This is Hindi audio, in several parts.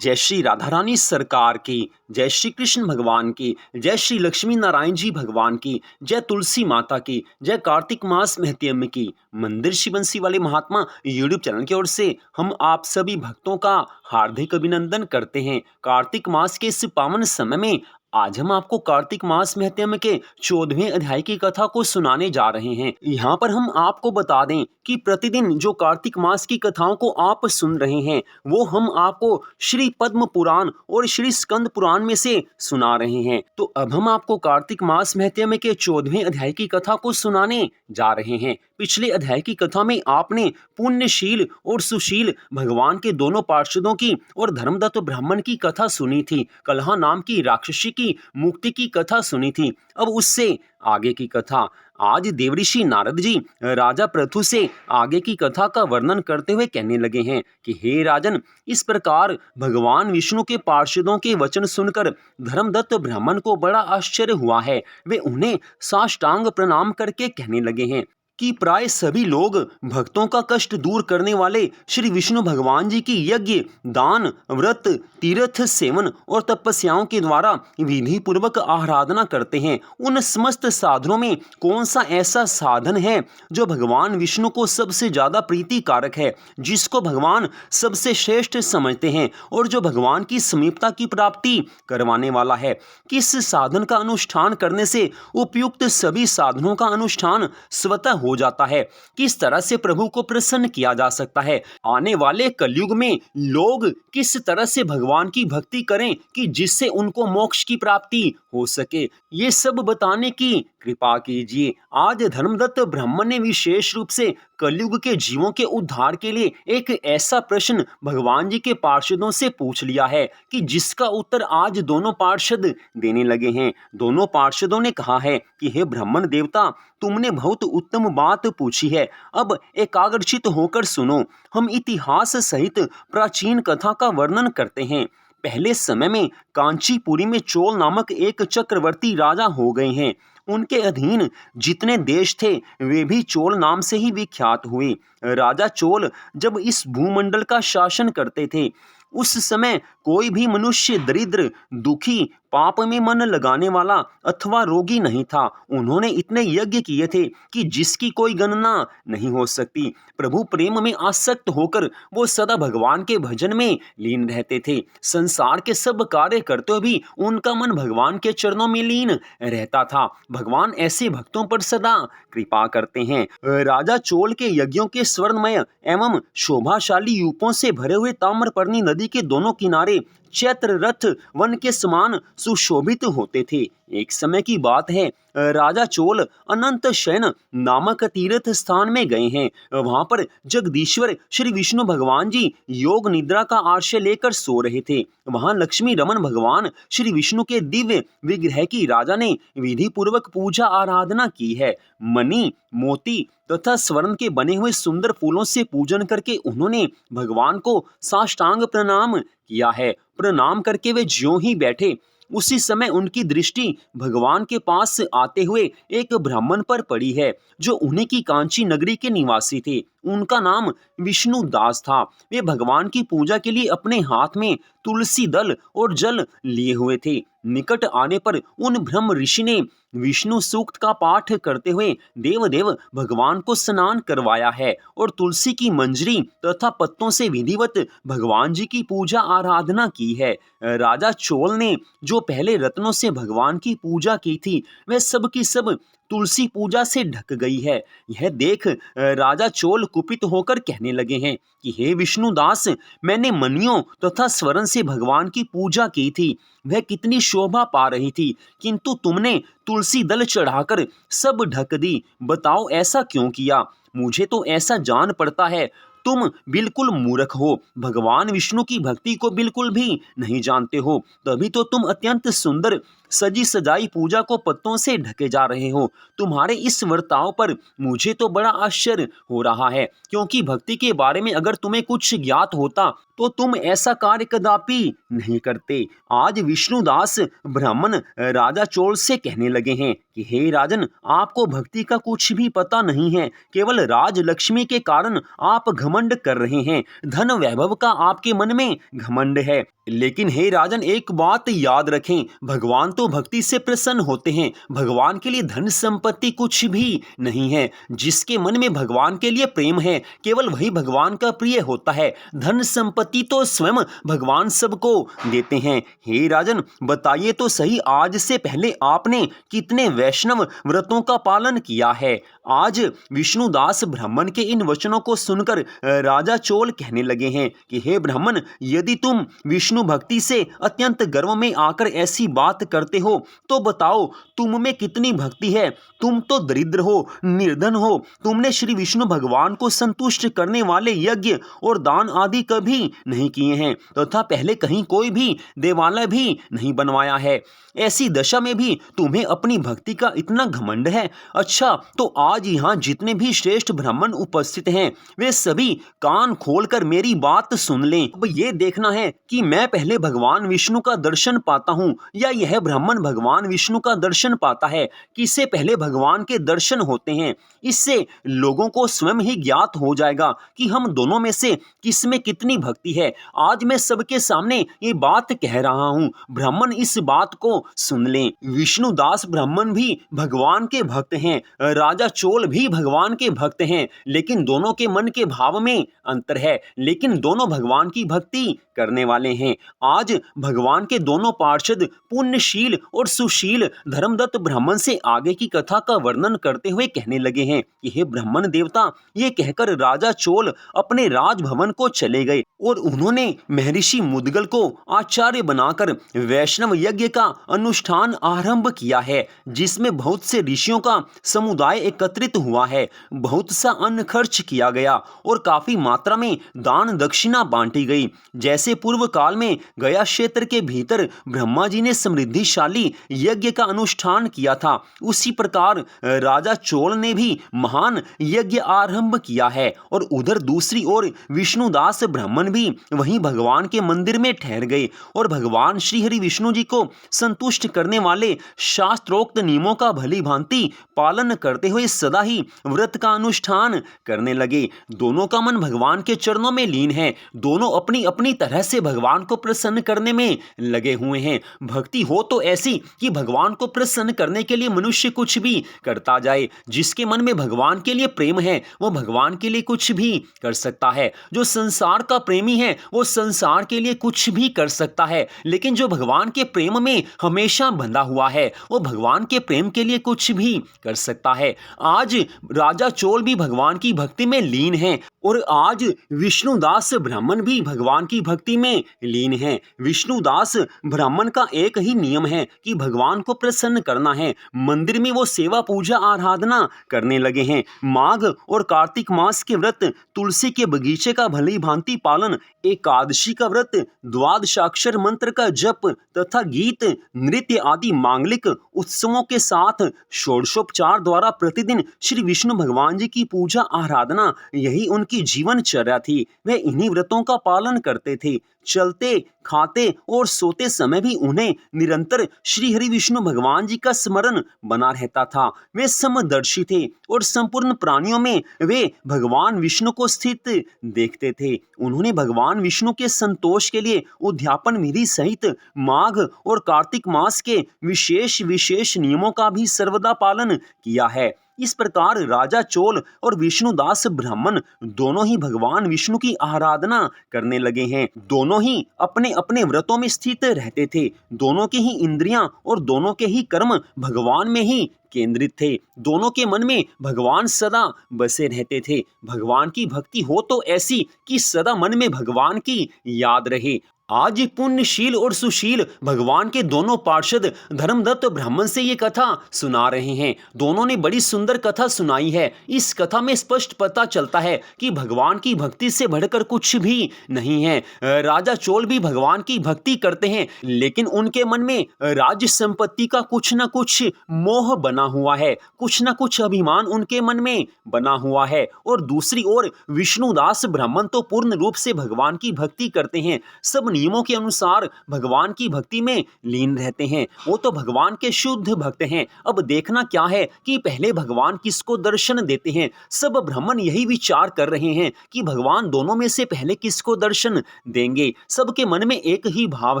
जय श्री राधा रानी सरकार की, जय श्री कृष्ण भगवान की, जय श्री लक्ष्मी नारायण जी भगवान की, जय तुलसी माता की, जय कार्तिक मास महत्यम की। मंदिर श्री बंसी वाले महात्मा यूट्यूब चैनल की ओर से हम आप सभी भक्तों का हार्दिक अभिनंदन करते हैं। कार्तिक मास के इस पावन समय में आज हम आपको कार्तिक मास महत्म के 14वें अध्याय की कथा को सुनाने जा रहे हैं। यहाँ पर हम आपको बता दें कि प्रतिदिन जो कार्तिक मास की कथाओं को आप सुन रहे हैं वो हम आपको श्री पद्म पुराण और श्री स्कंद पुराण में से सुना रहे हैं। तो अब हम आपको कार्तिक मास महत्म के 14वें अध्याय की कथा को सुनाने जा रहे हैं। पिछले अध्याय की कथा में आपने पुण्यशील और सुशील भगवान के दोनों पार्षदों की और धर्मदत्त ब्राह्मण की कथा सुनी थी। कलहा नाम की राक्षसी की मुक्ति की कथा सुनी थी। अब उससे आगे की कथा आज देवऋषि नारद जी राजा पृथु से आगे की कथा का वर्णन करते हुए कहने लगे हैं कि हे राजन, इस प्रकार भगवान विष्णु के पार्षदों के वचन सुनकर धर्मदत्त ब्राह्मण को बड़ा आश्चर्य हुआ है। वे उन्हें साष्टांग प्रणाम करके कहने लगे हैं कि प्राय सभी लोग भक्तों का कष्ट दूर करने वाले श्री विष्णु भगवान जी की यज्ञ, दान, व्रत, तीर्थ सेवन और तपस्याओं के द्वारा विधि पूर्वक आराधना करते हैं। उन समस्त साधनों में कौन सा ऐसा साधन है जो भगवान विष्णु को सबसे ज्यादा प्रीतिकारक है, जिसको भगवान सबसे श्रेष्ठ समझते हैं और जो भगवान की समीपता की प्राप्ति करवाने वाला है? किस साधन का अनुष्ठान करने से उपयुक्त सभी साधनों का अनुष्ठान स्वतः हो जाता है? किस तरह से प्रभु को प्रसन्न किया जा सकता है? आने वाले कलयुग में लोग किस तरह से भगवान की भक्ति करें कि जिससे उनको मोक्ष की प्राप्ति हो सके, ये सब बताने की कृपा कीजिए। आज धर्मदत्त ब्राह्मण ने विशेष रूप से कलयुग के जीवों के उद्धार के लिए एक ऐसा प्रश्न भगवान जी के पार्षदों से पूछ लिया है कि जिसका उत्तर आज दोनों पार्षद देने लगे हैं। दोनों पार्षदों ने कहा है कि हे ब्राह्मण देवता, तुमने बहुत उत्तम बात पूछी है। अब एकाग्रचित होकर सुनो। हम इतिहास सहित प्राचीन कथा का वर्णन करते हैं। पहले समय में कांचीपुरी में चोल नामक एक चक्रवर्ती राजा हो गए हैं। उनके अधीन जितने देश थे वे भी चोल नाम से ही विख्यात हुए। राजा चोल जब इस भूमंडल का शासन करते थे उस समय कोई भी मनुष्य दरिद्र, दुखी, पाप में मन लगाने वाला अथवा रोगी नहीं था। उन्होंने इतने यज्ञ किए थे कि जिसकी कोई गणना नहीं हो सकती। प्रभु प्रेम में आसक्त होकर वो सदा भगवान के भजन में लीन रहते थे। संसार के सब कार्य करते हुए भी उनका मन भगवान के चरणों में लीन रहता था। भगवान ऐसे भक्तों पर सदा कृपा करते हैं। राजा चोल के यज्ञों के स्वर्णमय एवं शोभाशाली यूपों से भरे हुए ताम्रपर्णी नदी के दोनों किनारे चैत्र रथ वन के समान सुशोभित होते थे। एक समय की बात है, राजा चोल अनंत शयन नामक तीर्थ स्थान में गए हैं। वहां पर जगदीश्वर श्री विष्णु भगवान जी योग निद्रा का आश्रय लेकर सो रहे थे। वहां लक्ष्मी रमन भगवान श्री विष्णु के दिव्य विग्रह की राजा ने विधि पूर्वक पूजा आराधना की है। मणि, मोती तथा स्वर्ण के बने हुए सुंदर फूलों से पूजन करके उन्होंने भगवान को साष्टांग प्रणाम किया है। प्रणाम करके वे ज्यों ही बैठे उसी समय उनकी दृष्टि भगवान के पास आते हुए एक ब्राह्मण पर पड़ी है जो उन्हीं की कांची नगरी के निवासी थे। उनका नाम विष्णु दास था। वे भगवान की पूजा के लिए अपने हाथ में तुलसी दल और जल लिए हुए थे। निकट आने पर उन ब्रह्म ऋषि ने विष्णु सूक्त का पाठ करते हुए देवदेव भगवान को स्नान करवाया है और तुलसी की मंजरी तथा पत्तों से विधिवत भगवान जी की पूजा आराधना की है। राजा चोल ने जो पहले रत्नों से भगवान की पूजा की थी वह सब की सब तुलसी पूजा से ढक गई है। यह देख राजा चोल कुपित होकर कहने लगे हैं कि हे विष्णुदास, मैंने मणियों तथा स्वर्ण से भगवान की पूजा की थी, वह कितनी शोभा पा रही थी, किंतु तुमने तुलसी दल चढ़ाकर सब ढक दी। बताओ ऐसा क्यों किया? मुझे तो ऐसा जान पड़ता है तुम बिल्कुल मूर्ख हो, भगवान विष्णु की भक्ति को बिल्कुल भी नहीं जानते हो, तभी तो तुम अत्यंत सुंदर सजी सजाई पूजा को पत्तों से ढके जा रहे हो। तुम्हारे इस वर्ताव पर मुझे तो बड़ा आश्चर्य हो रहा है, क्योंकि भक्ति के बारे में अगर तुम्हें कुछ ज्ञात होता तो तुम ऐसा कार्य कदापि नहीं करते। आज विष्णुदास ब्राह्मण राजा चोल से कहने लगे हैं कि हे राजन, आपको भक्ति का कुछ भी पता नहीं है। केवल राज लक्ष्मी के कारण आप घमंड कर रहे हैं, धन वैभव का आपके मन में घमंड है। लेकिन हे राजन, एक बात याद रखें, भगवान तो भक्ति से प्रसन्न होते हैं। भगवान के लिए धन संपत्ति कुछ भी नहीं है। जिसके मन में भगवान के लिए प्रेम है, केवल वही भगवान का प्रिय होता है। धन संपत्ति तो स्वयं भगवान सबको देते हैं। हे राजन, बताइए तो सही, आज से पहले आपने कितने वैष्णव व्रतों का पालन किया है? आज विष्णुदास ब्राह्मण के इन वचनों को सुनकर राजा चोल कहने लगे हैं कि हे ब्राह्मण, यदि तुम विष्णु भक्ति से अत्यंत गर्व में आकर ऐसी बात करते हो तो बताओ तुम में कितनी भक्ति है? तुम तो दरिद्र हो, निर्धन हो। तुमने श्री विष्णु भगवान को संतुष्ट करने वाले यज्ञ और दान आदि कभी नहीं किए हैं तथा पहले कहीं कोई भी देवालय भी नहीं बनवाया है। ऐसी दशा में भी तुम्हें अपनी भक्ति का इतना घमंड है। अच्छा, तो आज यहाँ जितने भी श्रेष्ठ ब्राह्मण उपस्थित हैं वे सभी कान खोलकर मेरी बात सुन लें। अब ये देखना है कि मैं पहले भगवान विष्णु का दर्शन पाता हूँ या यह ब्राह्मण भगवान विष्णु का दर्शन पाता है। किससे पहले भगवान के दर्शन होते हैं, इससे लोगों को स्वयं ही ज्ञात हो जाएगा कि हम दोनों में से किस में कितनी भक्ति है। आज मैं सबके सामने ये बात कह रहा हूँ, ब्राह्मण इस बात को सुन लें। विष्णुदास ब्राह्मण भी भगवान के भक्त हैं, राजा चोल भी भगवान के भक्त हैं, लेकिन दोनों के मन के भाव में अंतर है। लेकिन दोनों भगवान की भक्ति करने वाले हैं। आज भगवान के दोनों पार्षद पुण्यशील और सुशील धर्मदत्त ब्राह्मण से आगे की कथा का वर्णन करते हुए कहने लगे हैं कि हे ब्राह्मण देवता, ये कहकर राजा चोल अपने राजभवन को चले गए और उन्होंने महर्षि मुद्गल को आचार्य बनाकर वैष्णव यज्ञ का अनुष्ठान आरंभ किया है, जिसमें बहुत से ऋषियों का समुदाय एकत्रित हुआ है। बहुत सा अन्न खर्च किया गया और काफी मात्रा में दान दक्षिणा बांटी गई। जैसे पूर्व काल में गया क्षेत्र के भीतर ब्रह्मा जी ने समृद्धिशाली यज्ञ का अनुष्ठान किया था, उसी प्रकार राजा चोल ने भी महान यज्ञ आरंभ किया है। और उधर दूसरी ओर विष्णुदास ब्राह्मण भी वहीं भगवान के मंदिर में ठहर गए और भगवान श्री हरि विष्णु जी को संतुष्ट करने वाले शास्त्रोक्त नियमों का भली भांति पालन करते हुए सदा ही व्रत का अनुष्ठान करने लगे। दोनों का मन भगवान के चरणों में लीन है। दोनों अपनी अपनी तरह से भगवान को प्रसन्न करने में लगे हुए हैं। भक्ति हो तो ऐसी कि भगवान को प्रसन्न करने के लिए मनुष्य कुछ भी करता जाए। जिसके मन में भगवान के लिए प्रेम है वो भगवान के लिए कुछ भी कर सकता है। जो संसार का प्रेमी है वो संसार के लिए कुछ भी कर सकता है, लेकिन जो भगवान के प्रेम में हमेशा बंधा हुआ है वो भगवान के प्रेम के लिए कुछ भी कर सकता है। आज राजा चोल भी भगवान की भक्ति में लीन है और आज विष्णुदास ब्राह्मण भी भगवान की भक्ति में लीन है। विष्णुदास ब्राह्मण का एक ही नियम है कि भगवान को प्रसन्न करना है। मंदिर में वो सेवा पूजा आराधना करने लगे हैं। माघ और कार्तिक मास के व्रत, तुलसी के बगीचे का भली भांति पालन, एकादशी का व्रत, द्वादशाक्षर मंत्र का जप तथा गीत नृत्य आदि मांगलिक उत्सवों के साथ षोडशोपचार द्वारा प्रतिदिन श्री विष्णु भगवान जी की पूजा आराधना, यही उनकी जीवनचर्या थी। वे इन्हीं व्रतों का पालन करते थे। चलते, खाते और सोते समय भी उन्हें निरंतर श्री हरि विष्णु भगवान जी का स्मरण बना रहता था। वे समदर्शी थे और संपूर्ण प्राणियों में वे भगवान विष्णु को स्थित देखते थे। उन्होंने भगवान विष्णु के संतोष के लिए उद्यापन विधि सहित माघ और कार्तिक मास के विशेष विशेष नियमों का भी सर्वदा पालन किया है। इस प्रकार राजा चोल और विष्णुदास ब्राह्मण दोनों ही भगवान विष्णु की आराधना करने लगे हैं। दोनों ही अपने अपने व्रतों में स्थित रहते थे। दोनों के ही इंद्रियां और दोनों के ही कर्म भगवान में ही केंद्रित थे। दोनों के मन में भगवान सदा बसे रहते थे। भगवान की भक्ति हो तो ऐसी कि सदा मन में भगवान की याद रहे। आज पुण्यशील और सुशील भगवान के दोनों पार्षद धर्मदत्त ब्राह्मण से ये कथा सुना रहे हैं। दोनों ने बड़ी सुंदर कथा सुनाई है। इस कथा में स्पष्ट पता चलता है कि भगवान की भक्ति से बढ़कर कुछ भी नहीं है। राजा चोल भी भगवान की भक्ति करते हैं, लेकिन उनके मन में राज्य संपत्ति का कुछ न कुछ मोह बना हुआ है, कुछ न कुछ अभिमान उनके मन में बना हुआ है। और दूसरी ओर विष्णुदास ब्राह्मण तो पूर्ण रूप से भगवान की भक्ति करते हैं। सब नियमों के अनुसार भगवान की भक्ति में लीन रहते हैं, वो तो भगवान के शुद्ध भक्त हैं। अब देखना क्या है कि पहले भगवान किसको दर्शन देते हैं। सब ब्राह्मण यही विचार कर रहे हैं कि भगवान दोनों में से पहले किसको दर्शन देंगे। सबके मन में एक ही भाव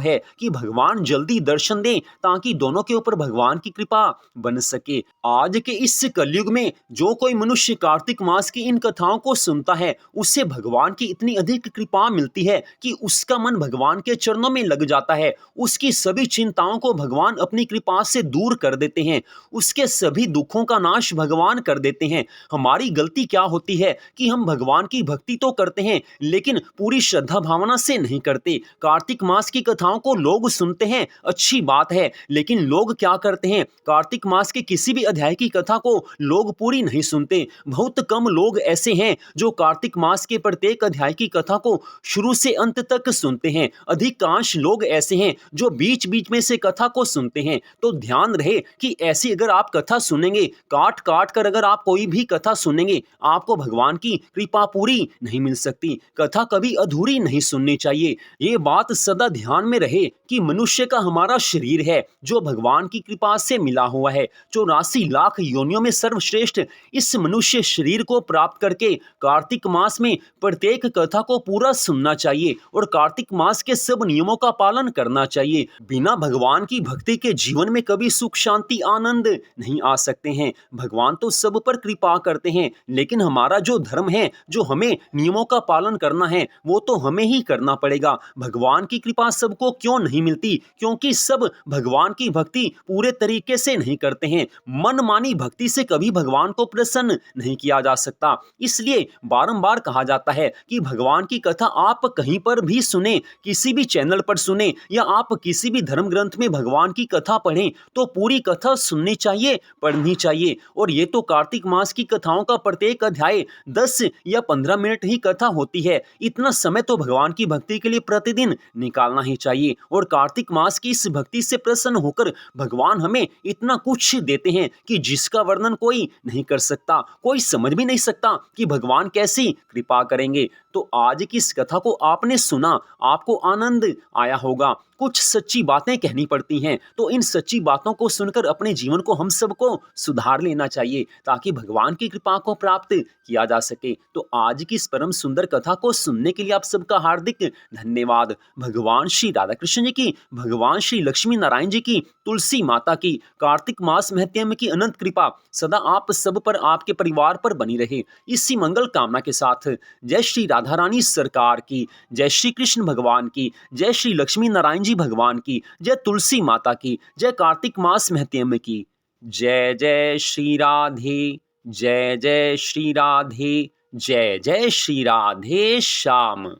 है कि भगवान जल्दी दर्शन दें ताकि दोनों के ऊपर भगवान की कृपा बन सके। आज के इस कलयुग में जो कोई मनुष्य कार्तिक मास की इन कथाओं को सुनता है, उससे भगवान की इतनी अधिक कृपा मिलती है कि उसका मन भगवान के चरणों में लग जाता है। उसकी सभी चिंताओं को भगवान अपनी कृपा से दूर कर देते हैं, उसके सभी दुखों का नाश भगवान कर देते हैं। हमारी गलती क्या होती है कि हम भगवान की भक्ति तो करते हैं लेकिन पूरी श्रद्धा भावना से नहीं करते। कार्तिक मास की कथाओं को लोग सुनते हैं, अच्छी बात है, लेकिन लोग क्या करते हैं, कार्तिक मास के किसी भी अध्याय की कथा को लोग पूरी नहीं सुनते। बहुत कम लोग ऐसे हैं जो कार्तिक मास के प्रत्येक अध्याय की कथा को शुरू से अंत तक सुनते हैं। अधिकांश लोग ऐसे हैं जो बीच बीच में से कथा को सुनते हैं। तो ध्यान रहे कि ऐसी अगर आप कथा सुनेंगे, काट काट कर अगर आप कोई भी कथा सुनेंगे, आपको भगवान की कृपा पूरी नहीं मिल सकती। कथा कभी अधूरी नहीं सुननी चाहिए। ये बात सदा ध्यान में रहे कि मनुष्य का हमारा शरीर है जो भगवान की कृपा से मिला हुआ है। 84 लाख योनियों में सर्वश्रेष्ठ इस मनुष्य शरीर को प्राप्त करके कार्तिक मास में प्रत्येक कथा को पूरा सुनना चाहिए और कार्तिक मास के सब नियमों का पालन करना चाहिए। बिना भगवान की भक्ति के जीवन में कभी सुख शांति आनंद नहीं आ सकते हैं। भगवान तो सब पर कृपा करते हैं, लेकिन हमारा जो धर्म है, जो हमें नियमों का पालन करना है, वो तो हमें ही करना पड़ेगा। भगवान की कृपा सबको क्यों नहीं मिलती? क्योंकि सब भगवान की भक्ति पूरे तरीके से नहीं करते हैं। मनमानी भक्ति से कभी भगवान को प्रसन्न नहीं किया जा सकता। इसलिए बारंबार कहा जाता है कि भगवान की कथा आप कहीं पर भी सुने, किसी भी चैनल पर सुने या आप किसी भी धर्म ग्रंथ में भगवान की कथा पढ़ें, तो पूरी कथा सुननी चाहिए, पढ़नी चाहिए। और ये तो कार्तिक मास की कथाओं का प्रत्येक अध्याय 10 या 15 मिनट ही कथा होती है। इतना समय तो भगवान की भक्ति के लिए प्रतिदिन निकालना ही चाहिए। और कार्तिक मास की इस भक्ति से प्रसन्न होकर भगवान हमें इतना कुछ देते हैं कि जिसका वर्णन कोई नहीं कर सकता। कोई समझ भी नहीं सकता कि भगवान कैसी कृपा करेंगे। तो आज की इस कथा को आपने सुना, आपको आनंद आया होगा। कुछ सच्ची बातें कहनी पड़ती हैं, तो इन सच्ची बातों को सुनकर अपने जीवन को हम सबको सुधार लेना चाहिए ताकि भगवान की कृपा को प्राप्त किया जा सके। तो आज की इस परम सुंदर कथा को सुनने के लिए आप सबका हार्दिक धन्यवाद। भगवान श्री राधा कृष्ण जी की, भगवान श्री लक्ष्मी नारायण जी की, तुलसी माता की, कार्तिक मास महत्म की अनंत कृपा सदा आप सब पर, आपके परिवार पर बनी रहे। इसी मंगल कामना के साथ जय श्री राधा रानी सरकार की, जय श्री कृष्ण भगवान की, जय श्री लक्ष्मी नारायण जी भगवान की, जय तुलसी माता की, जय कार्तिक मास महत्म की। जय जय श्री राधे, जय जय श्री राधे, जय जय श्री राधे श्याम।